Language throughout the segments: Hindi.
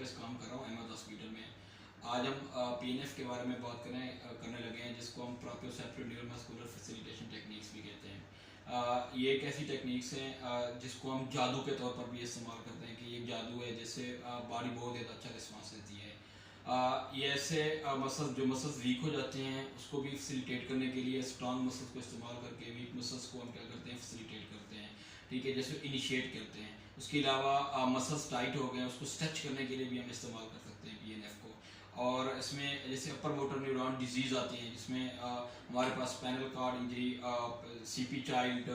से काम कर रहा हूँ अहमद हॉस्पिटल में। आज हम पीएनएफ के बारे में बात करने लगे हैं, जिसको हम प्रोप्रियोसेप्टिव न्यूरोमस्कुलर फैसिलिटेशन टेक्निक्स भी कहते हैं। ये एक ऐसी टेक्निक्स हैं जिसको हम जादू के तौर पर भी इस्तेमाल करते हैं कि ये जादू है जिससे बॉडी बहुत ज़्यादा अच्छा रिस्पॉन्स देती है। ये ऐसे मसल्स वीक हो जाते हैं उसको भी फैसिलिटेट करने के लिए स्ट्रॉन्ग मसल्स को इस्तेमाल करके वीक मसल्स को हम क्या करते हैं, फैसिलिटेट करते हैं। ठीक है, जैसे इनिशिएट करते हैं। उसके अलावा मसल्स टाइट हो गए उसको स्ट्रेच करने के लिए भी हम इस्तेमाल कर सकते हैं पीएनएफ को। और इसमें जैसे अपर मोटर न्यूरॉन डिजीज़ आती हैं जिसमें हमारे पास spinal cord injury, CP child,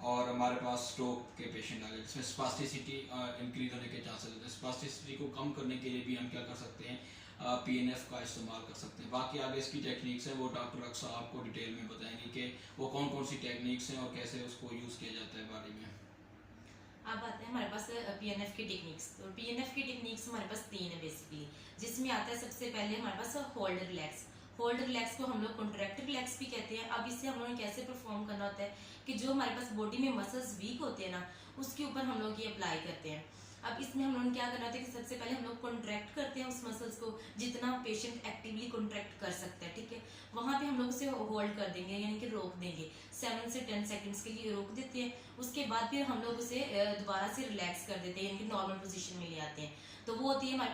और हमारे पास स्ट्रोक के पेशेंट आ गए जिसमें स्पास्टिसिटी इंक्रीज होने के चांसेस होते हैं। स्पास्टिसिटी को कम करने के लिए भी हम क्या कर सकते हैं, पीएनएफ का इस्तेमाल कर सकते हैं। बाकी आगे इसकी टेक्निक्स हैं वो डॉक्टर अक्सर आपको डिटेल में बताएंगे कि वो कौन कौन सी टेक्निक्स हैं और कैसे उसको यूज़ किया जाता है बॉडी में। अब आते हैं हमारे पास पीएनएफ की टेक्निक्स। तो पीएनएफ की टेक्निक्स हमारे पास 3 है बेसिकली, जिसमें आता है सबसे पहले हमारे पास होल्ड रिलैक्स। होल्ड रिलैक्स को हम लोग कॉन्ट्रैक्ट रिलैक्स भी कहते हैं। अब इससे हम लोगों ने कैसे परफॉर्म करना होता है कि जो हमारे पास बॉडी में मसल्स वीक होते हैं ना, उसके ऊपर हम लोग ये अप्लाई करते हैं। अब इसमें हम लोगों ने क्या करना होता है कि सबसे पहले हम लोग कॉन्ट्रैक्ट करते हैं उस मसल्स को जितना पेशेंट एक्टिवली कॉन्ट्रैक्ट कर सकता है। ठीक है, वहां पे हम लोग उसे होल्ड कर देंगे, यानी कि रोक देंगे। 7 से 10 सेकंड्स के लिए रोक देते हैं। उसके बाद फिर हम लोग उसे दोबारा से रिलैक्स कर देते हैं, यानी कि नॉर्मल पोजीशन में ले आते हैं। तो वो होती है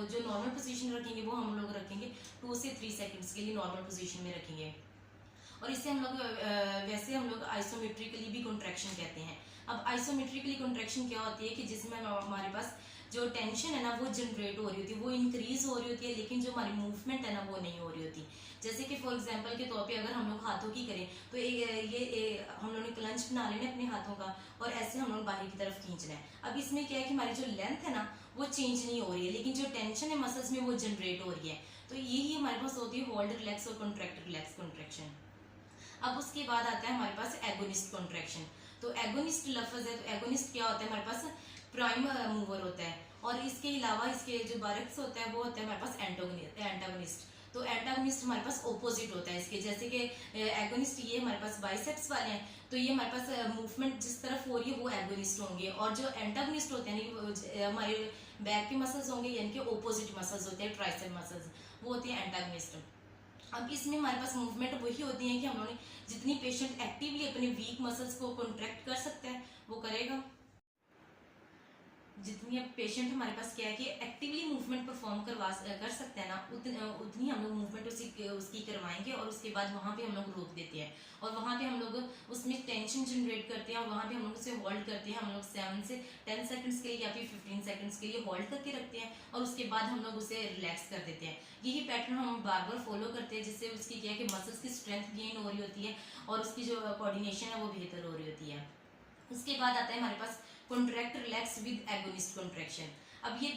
जो नॉर्मल पोजीशन रखेंगे वो हम लोग रखेंगे 2 से 3 सेकंड्स के लिए नॉर्मल पोजीशन में रखेंगे। और इससे हम लोग वैसे हम लोग आइसोमेट्रिकली भी कॉन्ट्रैक्शन कहते हैं। अब आइसोमेट्रिकली कॉन्ट्रैक्शन क्या होती है कि जिसमें हमारे पास जो टेंशन है ना वो जनरेट हो रही होती है, वो इंक्रीज हो रही होती है, लेकिन जो हमारी मूवमेंट है ना वो नहीं हो रही होती। जैसे कि फॉर एग्जांपल के तौर पे अगर हम लोग हाथों की करें तो हम लोगों ने क्लंच बना लेना अपने हाथों का और ऐसे हम लोग बाहर की तरफ खींचना है। अब इसमें क्या है कि हमारी जो लेंथ है ना वो चेंज नहीं हो रही है, लेकिन जो टेंशन है मसल्स में वो जनरेट हो रही है। तो यही हमारे पास होती है होल्ड रिलैक्स और कॉन्ट्रैक्ट रिलैक्स कॉन्ट्रैक्शन। अब उसके बाद आता है हमारे पास एगोनिस्ट कॉन्ट्रैक्शन। तो एगोनिस्ट लफ्ज है, तो एगोनिस्ट क्या होता है, हमारे पास प्राइम मूवर होता है। और इसके अलावा इसके जो बारक्स होता है वो होता है हमारे पास एंटागोनिस्ट। तो एंटागोनिस्ट हमारे पास ओपोजिट होता है इसके, जैसे कि एगोनिस्ट ये हमारे पास बाइसेप्स वाले हैं, तो ये हमारे पास मूवमेंट जिस तरफ हो रही है वो एगोनिस्ट होंगे। और जो एंटागोनिस्ट होते हैं हमारे बैक के मसल्स होंगे, यानी कि ओपोजिट मसल्स होते हैं ट्राइसेप मसल्स, वो होते हैं एंटागोनिस्ट। अब इसमें हमारे पास मूवमेंट वही होती है कि हम लोगों ने जितनी पेशेंट एक्टिवली अपने वीक मसल्स को कॉन्ट्रैक्ट कर सकता है वो करेगा। जितनी अब पेशेंट हमारे पास क्या है कि एक्टिवली मूवमेंट परफॉर्म कर सकते हैं ना, उतनी हम लोग मूवमेंट उसकी करवाएंगे। और उसके बाद वहाँ पे हम लोग रोक देते हैं और वहाँ पे हम लोग उसमें टेंशन जनरेट करते हैं और वहाँ पे हम लोग उसे होल्ड करते हैं। हम लोग 7 से 10 सेकंड्स के लिए या फिर 15 सेकंड्स के लिए होल्ड करके रखते हैं और उसके बाद हम लोग उसे रिलैक्स कर देते हैं। यही पैटर्न हम बार बार फॉलो करते हैं, जिससे उसकी क्या है कि मसल्स की स्ट्रेंथ गेन हो रही होती है और उसकी जो कोऑर्डिनेशन है वो बेहतर हो रही होती है। उसके बाद आता है हमारे पास contract relax with agonist contraction. अब ये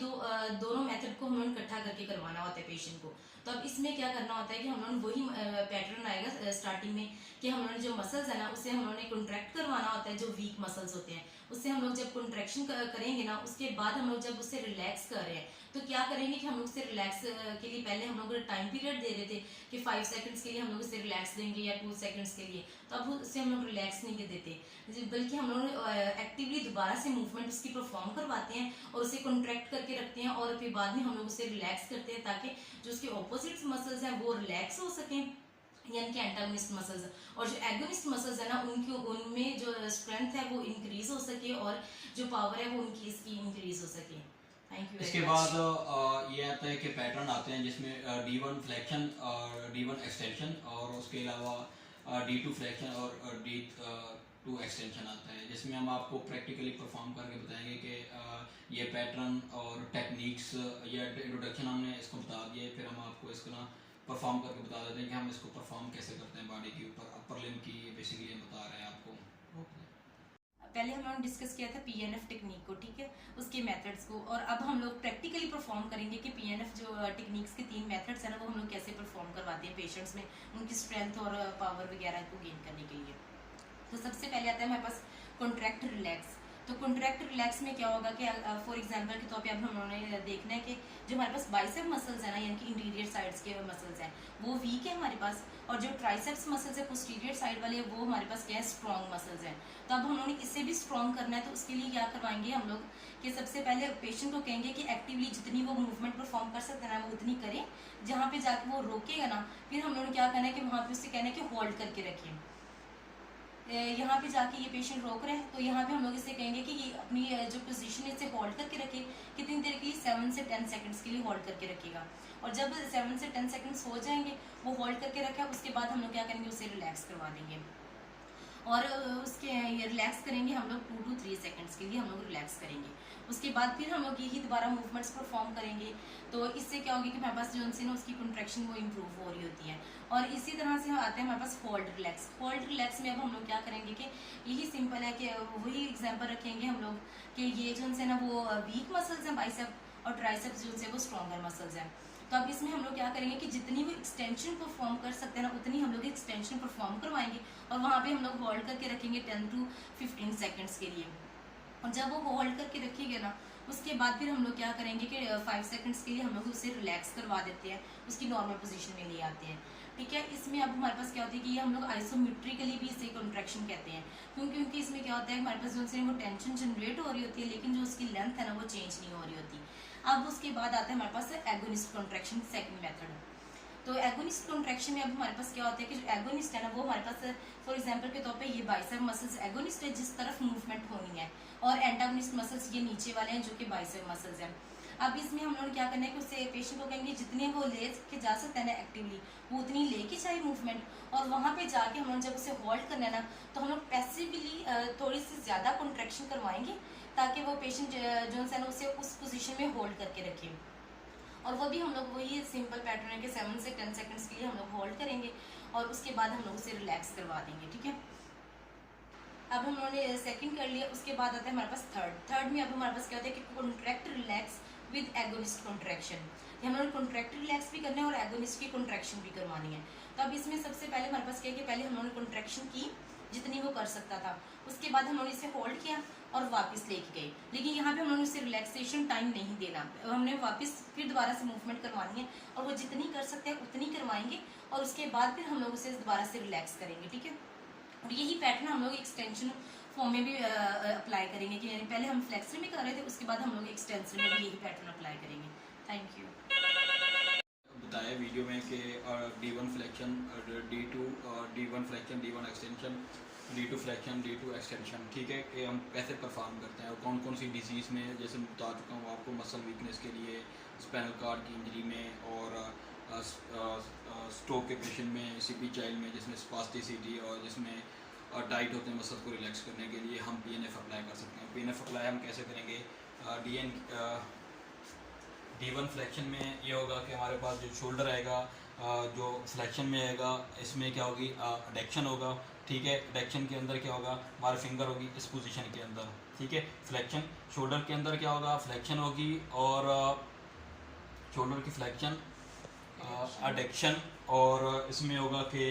दोनों मेथड को हम लोग इकट्ठा करके करवाना होता है पेशेंट को। तो अब इसमें क्या करना होता है कि हम लोग वही पैटर्न आएगा स्टार्टिंग में कि हम लोग जो मसल्स है ना उसे हम लोगों ने कॉन्ट्रैक्ट करवाना होता है। जो वीक मसल्स होते हैं उससे हम लोग जब कॉन्ट्रैक्शन करेंगे ना, उसके बाद हम लोग जब उसे रिलैक्स कर रहे हैं तो क्या करेंगे कि हम लोग उसे रिलैक्स के लिए पहले हम लोग टाइम पीरियड दे रहे थे कि 5 सेकंड्स के लिए हम लोग उसे रिलैक्स देंगे या 2 सेकंड्स के लिए, तो अब उससे हम लोग रिलैक्स नहीं देते, बल्कि हम लोग एक्टिवली दोबारा से मूवमेंट उसकी परफॉर्म करवाते हैं और उसे कॉन्ट्रैक्ट करके रखते हैं और फिर बाद में हम लोग उसे रिलैक्स करते हैं ताकि जो उसके ऑपोजिट मसल्स हैं वो रिलैक्स हो सकें, यानी कि एंटागोनिस्ट मसल्स। और जो एगोनिस्ट मसल्स है ना उनमें जो स्ट्रेंथ है वो इंक्रीज हो सके और जो पावर है वो उनकी इसकी इंक्रीज हो सके। Thank you. इसके बाद ये आता है कि पैटर्न आते हैं जिसमें D1 फ्लेक्शन और D1 एक्सटेंशन और उसके अलावा D2 फ्लेक्शन और D2 एक्सटेंशन आता है, जिसमें हम आपको प्रैक्टिकली परफॉर्म करके बताएंगे कि ये पैटर्न और टेक्निक्स या इंट्रोडक्शन हमने इसको बता दिया है, फिर हम आपको इसको ना परफॉर्म करके बता देते हैं कि हम इसको परफॉर्म कैसे करते हैं बॉडी के ऊपर। अपर लिम्ब की बेसिकली हम बता रहे हैं आपको। पहले हम लोगों ने डिस्कस किया था पीएनएफ टेक्निक को, ठीक है, उसके मेथड्स को, और अब हम लोग प्रैक्टिकली परफॉर्म करेंगे कि पीएनएफ जो टेक्निक्स के 3 मेथड्स है ना वो हम लोग कैसे परफॉर्म करवाते हैं पेशेंट्स में उनकी स्ट्रेंथ और पावर वगैरह को गेन करने के लिए। तो सबसे पहले आता है हमारे पास कॉन्ट्रैक्ट रिलैक्स। तो कॉन्ट्रैक्ट रिलैक्स में क्या होगा कि फॉर एग्जांपल के तौर पे अब हमने देखना है कि जो हमारे पास बाइसेप मसल्स है ना, यानी कि इंटीरियर साइड्स के मसल्स हैं वो वीक है हमारे पास, और जो ट्राइसेप्स मसल्स है पोस्टीरियर साइड वाले वो हमारे पास क्या है, स्ट्रॉन्ग मसल्स हैं। तो अब हमने इससे भी स्ट्रॉन्ग करना है, तो उसके लिए क्या करवाएंगे हम लोग कि सबसे पहले पेशेंट को कहेंगे कि एक्टिवली जितनी वो मूवमेंट परफॉर्म कर सकते हैं ना वो उतनी करें, जहाँ पे जाके वो रोकेगा ना फिर हम लोगों ने क्या करना है कि वहाँ पे उससे कहना है कि होल्ड करके रखिए। यहाँ पे जाके ये पेशेंट रोक रहे हैं तो यहाँ पे हम लोग इससे कहेंगे कि ये अपनी जो पोजीशन है इसे होल्ड करके रखे। कितनी देर के लिए, 7 से 10 सेकंड्स के लिए होल्ड करके रखेगा। और जब 7 से 10 सेकंड्स हो जाएंगे वो होल्ड करके रखा, उसके बाद हम लोग क्या करेंगे, उसे रिलैक्स करवा देंगे। और उसके ये रिलैक्स करेंगे हम लोग 2 to 3 सेकंड्स के लिए हम लोग रिलैक्स करेंगे। उसके बाद फिर हम लोग यही दोबारा मूवमेंट्स परफॉर्म करेंगे। तो इससे क्या होगी कि हमारे पास जो उनसे ना उसकी कंट्रैक्शन वो इम्प्रूव हो रही होती है। और इसी तरह से आते हैं हमारे पास होल्ड रिलैक्स। होल्ड रिलैक्स में अब हम लोग क्या करेंगे कि यही सिंपल है कि वही एग्जाम्पल रखेंगे हम लोग कि ये जो उनसे ना वो वीक मसल्स हैं बाइसेप और ट्राइसेप्स जो उनसे वो स्ट्रॉन्गर मसल्स हैं। तो अब इसमें हम लोग क्या करेंगे कि जितनी भी एक्सटेंशन परफॉर्म कर सकते हैं ना उतनी हम लोग एक्सटेंशन परफॉर्म करवाएंगे, और वहाँ पे हम लोग होल्ड करके रखेंगे 10 to 15 सेकंड्स के लिए। और जब वो होल्ड करके रखेंगे ना उसके बाद फिर हम लोग क्या करेंगे कि 5 सेकंड्स के लिए हम लोग उसे रिलैक्स करवा देते हैं, उसकी नॉर्मल पोजीशन में ले आते हैं। ठीक है, इसमें अब हमारे पास क्या होता है कि ये हम लोग आइसोमेट्रिकली भी इसे कॉन्ट्रैक्शन कहते हैं, क्योंकि इसमें क्या होता है हमारे पास जो उनसे वो टेंशन जनरेट हो रही होती है लेकिन जो उसकी लेंथ है ना वो चेंज नहीं हो रही होती। अब उसके बाद आता है हमारे पास एगोनिस्ट कॉन्ट्रैक्शन, सेकंड मेथड। तो एगोनिस्ट कॉन्ट्रैक्शन में अब हमारे पास क्या होता है कि जो एगोनिस्ट है ना वो हमारे पास फॉर एग्जांपल के तौर पे ये बाइसेप मसल्स एगोनिस्ट है जिस तरफ मूवमेंट होनी है, और एंटागोनिस्ट मसल्स ये नीचे वाले हैं जो कि बाइसेप मसल्स हैं। अब इसमें हम लोग क्या करना है कि उससे पेशेंट को कहेंगे जितने वो ले के जा सकते हैं ना एक्टिवली वो उतनी लेके चाहिए मूवमेंट, और वहाँ पे जाके हम लोग जब उसे होल्ड करना है ना तो हम लोग पैसिवली थोड़ी सी ज़्यादा कॉन्ट्रैक्शन करवाएंगे ताकि वो पेशेंट जो है ना उसे उस पोजीशन में होल्ड करके रखे। और वो भी हम लोग वही सिंपल पैटर्न है कि 7 से 10 सेकंड्स के लिए हम लोग होल्ड करेंगे और उसके बाद हम लोग उसे रिलैक्स करवा देंगे। ठीक है, अब हम लोगों ने सेकंड कर लिया, उसके बाद आता है हमारे पास थर्ड में अब हमारे पास क्या होता है कि contract relax with agonist contraction. हम लोग कॉन्ट्रैक्ट रिलैक्स भी करना है और एगोनिस्ट की कॉन्ट्रैक्शन भी करवानी है। तो अब इसमें सबसे पहले हमारे पास क्या है कि पहले हम लोगों ने कॉन्ट्रैक्शन की जितनी वो कर सकता था, उसके बाद हम लोगों ने इसे होल्ड किया और वापस लेके गए, लेकिन यहाँ पे हम लोगों ने इसे रिलैक्सेशन टाइम नहीं देना, हमने वापस फिर दोबारा से मूवमेंट करवानी है और वो जितनी कर सकते हैं उतनी करवाएंगे और उसके बाद फिर हम लोग उसे दोबारा से रिलैक्स करेंगे। ठीक है, और यही पैटर्न हम लोग एक्सटेंशन फॉर्म में भी अप्लाई करेंगे कि यानी पहले हम फ्लेक्सर में कर रहे थे उसके बाद हम लोग एक्सटेंशन में भी यही पैटर्न अप्लाई करेंगे। Thank you. बताया वीडियो में कि D1 flexion, D1 flexion, D1 extension, D2 flexion, D2 extension. ठीक है, कि हम कैसे परफॉर्म करते हैं और कौन कौन सी डिजीज़ में, जैसे मैं बता चुका हूँ आपको, मसल वीकनेस के लिए, स्पाइनल कॉर्ड की इंजरी में और स्ट्रोक के पेशेंट में, CP चाइल्ड में जिसमें स्पास्टिसिटी और जिसमें टाइट होते हैं मसल को रिलैक्स करने के लिए हम PNF अप्लाई कर सकते हैं। PNF अप्लाई हम कैसे करेंगे? D1 फ्लेक्शन में ये होगा कि हमारे पास जो शोल्डर आएगा, जो फ्लेक्शन में आएगा इसमें क्या होगी, एडेक्शन होगा। ठीक है, एडेक्शन के अंदर क्या होगा, हमारी फिंगर होगी इस पोजीशन के अंदर। ठीक है, फ्लेक्शन शोल्डर के अंदर क्या होगा, फ्लेक्शन होगी और शोल्डर की फ्लेक्शन, एडेक्शन, और इसमें होगा कि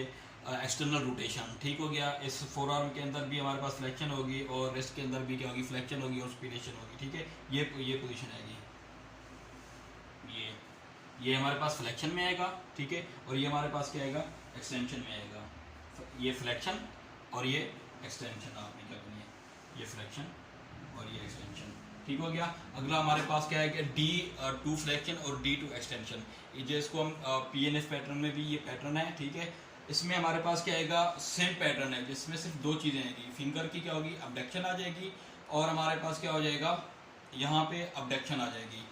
एक्सटर्नल रोटेशन। ठीक हो गया, इस फोर आर्म के अंदर भी हमारे पास फ्लेक्शन होगी और रिस्ट के अंदर भी क्या होगी, फ्लेक्शन होगी और स्पिरेशन होगी। ठीक है, ये पोजीशन आएगी, ये हमारे पास फ्लेक्शन में आएगा। ठीक है, और ये हमारे पास क्या आएगा, एक्सटेंशन में आएगा। ये फ्लेक्शन और ये एक्सटेंशन, आपने क्या करनी है, ये फ्लेक्शन और ये एक्सटेंशन। ठीक हो गया, अगला हमारे पास क्या है कि D2 फ्लेक्शन और D2 एक्सटेंशन। ये जिसको हम PNF पैटर्न में भी ये पैटर्न है। ठीक है, इसमें हमारे पास क्या आएगा, सेम पैटर्न है जिसमें सिर्फ दो चीज़ें आएगी, फिंगर की क्या होगी, अबडक्शन आ जाएगी और हमारे पास क्या हो जाएगा, यहाँ पे अबडक्शन आ जाएगी।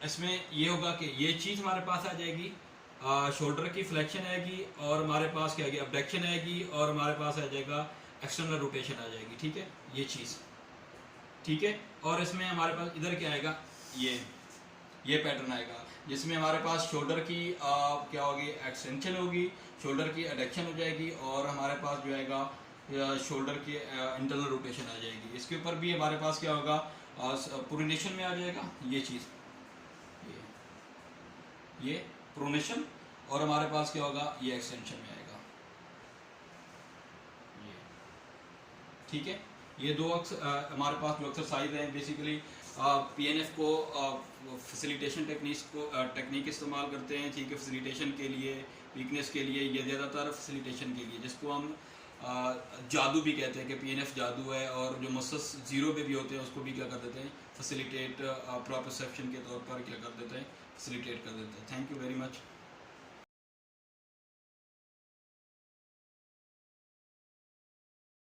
इसमें ये होगा कि ये चीज़ हमारे पास आ जाएगी, शोल्डर की फ्लेक्शन आएगी और हमारे पास क्या आएगी, अबडक्शन आएगी और हमारे पास आ जाएगा एक्सटर्नल रोटेशन आ जाएगी। ठीक है, ये चीज़। ठीक है, और इसमें हमारे पास इधर क्या आएगा, ये पैटर्न आएगा जिसमें हमारे पास शोल्डर की क्या होगी, एक्सटेंशन होगी, शोल्डर की एडक्शन हो जाएगी और हमारे पास जो आएगा शोल्डर की इंटरनल रोटेशन आ जाएगी। इसके ऊपर भी हमारे पास क्या होगा, प्रोनेशन में आ जाएगा ये चीज़, ये प्रोनेशन, और हमारे पास क्या होगा, ये एक्सटेंशन में आएगा ये। ठीक है, ये दो हमारे पास जो एक्सरसाइज हैं बेसिकली पीएनएफ को फैसिलिटेशन टेक्निक इस्तेमाल करते हैं, ठीक है, फैसिलिटेशन के लिए, वीकनेस के लिए, ये ज़्यादातर फैसिलिटेशन के लिए, जिसको हम जादू भी कहते हैं कि पीएनएफ जादू है। और जो मसल्स जीरो पे भी होते हैं उसको भी क्या कर देते हैं, फैसिलिटेट प्रोप्रोसेप्शन के तौर पर क्या कर देते हैं, फैसिलिटेट कर देते हैं। Thank you very much.